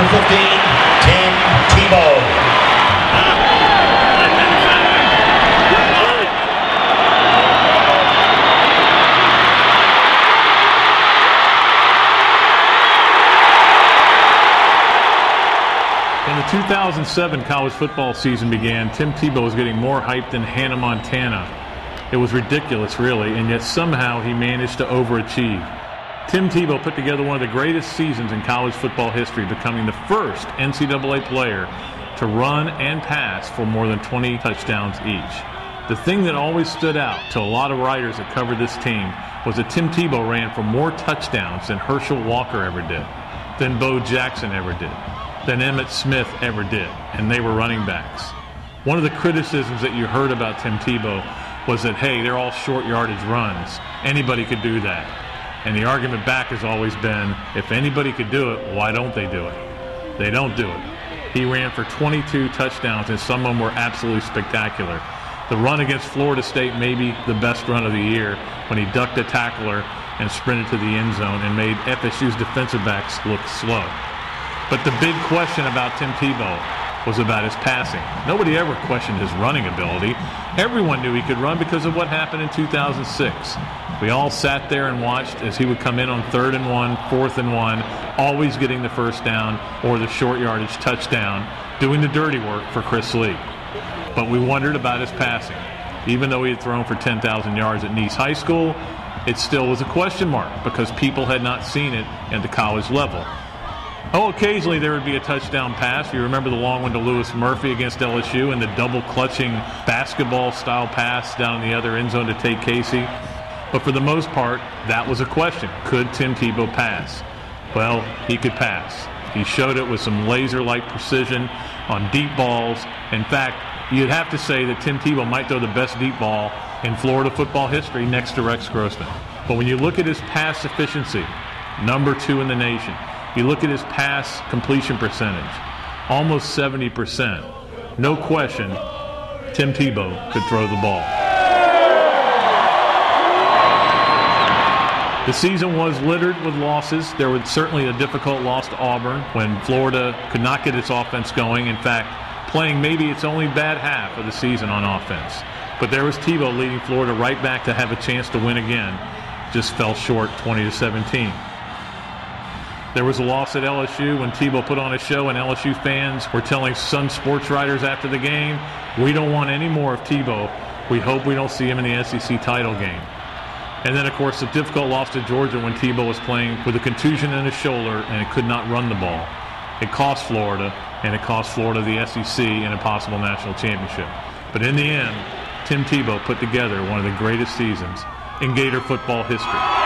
number 15, Tim Tebow. When the 2007 college football season began, Tim Tebow was getting more hype than Hannah Montana. It was ridiculous, really, and yet somehow he managed to overachieve. Tim Tebow put together one of the greatest seasons in college football history, becoming the first NCAA player to run and pass for more than 20 touchdowns each. The thing that always stood out to a lot of writers that covered this team was that Tim Tebow ran for more touchdowns than Herschel Walker ever did, than Bo Jackson ever did, than Emmitt Smith ever did, and they were running backs. One of the criticisms that you heard about Tim Tebow was that, hey, they're all short yardage runs. Anybody could do that. And the argument back has always been, if anybody could do it, why don't they do it? They don't do it. He ran for 22 touchdowns, and some of them were absolutely spectacular. The run against Florida State may be the best run of the year, when he ducked a tackler and sprinted to the end zone and made FSU's defensive backs look slow. But the big question about Tim Tebow was about his passing. Nobody ever questioned his running ability. Everyone knew he could run because of what happened in 2006. We all sat there and watched as he would come in on 3rd and 1, 4th and 1, always getting the first down or the short yardage touchdown, doing the dirty work for Chris Lee. But we wondered about his passing. Even though he had thrown for 10,000 yards at Nice High School, it still was a question mark because people had not seen it at the college level. Oh, occasionally there would be a touchdown pass. You remember the long one to Lewis Murphy against LSU and the double-clutching basketball-style pass down in the other end zone to Tate Casey. But for the most part, that was a question. Could Tim Tebow pass? Well, he could pass. He showed it with some laser-like precision on deep balls. In fact, you'd have to say that Tim Tebow might throw the best deep ball in Florida football history next to Rex Grossman. But when you look at his pass efficiency, number 2 in the nation. You look at his pass completion percentage, almost 70%. No question, Tim Tebow could throw the ball. The season was littered with losses. There was certainly a difficult loss to Auburn when Florida could not get its offense going. In fact, playing maybe its only bad half of the season on offense. But there was Tebow leading Florida right back to have a chance to win again. Just fell short 20-17. There was a loss at LSU when Tebow put on a show and LSU fans were telling Sun sports writers after the game, we don't want any more of Tebow. We hope we don't see him in the SEC title game. And then, of course, the difficult loss to Georgia when Tebow was playing with a contusion in his shoulder and could not run the ball. It cost Florida, and it cost Florida the SEC and a possible national championship. But in the end, Tim Tebow put together one of the greatest seasons in Gator football history.